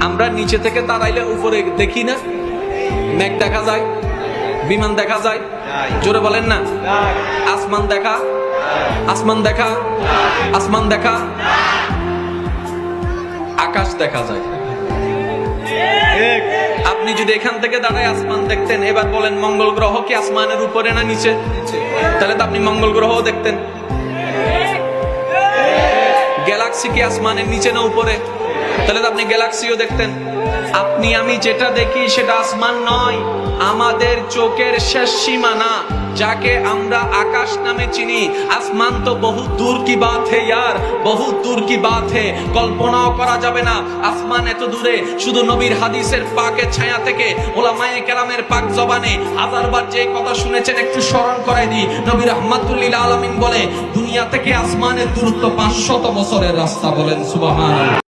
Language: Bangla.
আমরা নিচে থেকে দাঁড়াইলে উপরে দেখি না, মেঘ দেখা যায়, বিমান দেখা যায়, জোরে বলেন না। আসমান দেখা, আসমান দেখা, আসমান দেখা, আকাশ দেখা যায়। আপনি যদি এখান থেকে দাঁড়ায় আসমান দেখতেন, এবার বলেন মঙ্গল গ্রহ কি আসমানের উপরে না নিচে? তাহলে তো আপনি মঙ্গল গ্রহ দেখতেন। গ্যালাক্সি কি আসমানের নিচে না উপরে? তাহলে তো আপনি গ্যালাক্সিও দেখতেন। আপনি আমি যেটা দেখি সেটা আসমান নয়, আমাদের চোখের শেষ সীমানা, যাকে আমরা আকাশ নামে চিনি। আসমান তো বহু দূর কি বাত হে ইয়ার, বহু দূর কি বাত হে, কল্পনাও করা যাবে না আসমান এত দূরে। শুধু নবীর হাদিসের পাকের ছায়া থেকে ওলামায়ে কেরামের পাক জবানে হাজারবার যে কথা শুনেছেন একটু স্মরণ করাই দিই। নবী রাহমাতুল লিল আলামিন বলে, দুনিয়া থেকে আসমানের দূরত্ব 500 বছরের রাস্তা। বলেন সুবহানাল্লাহ।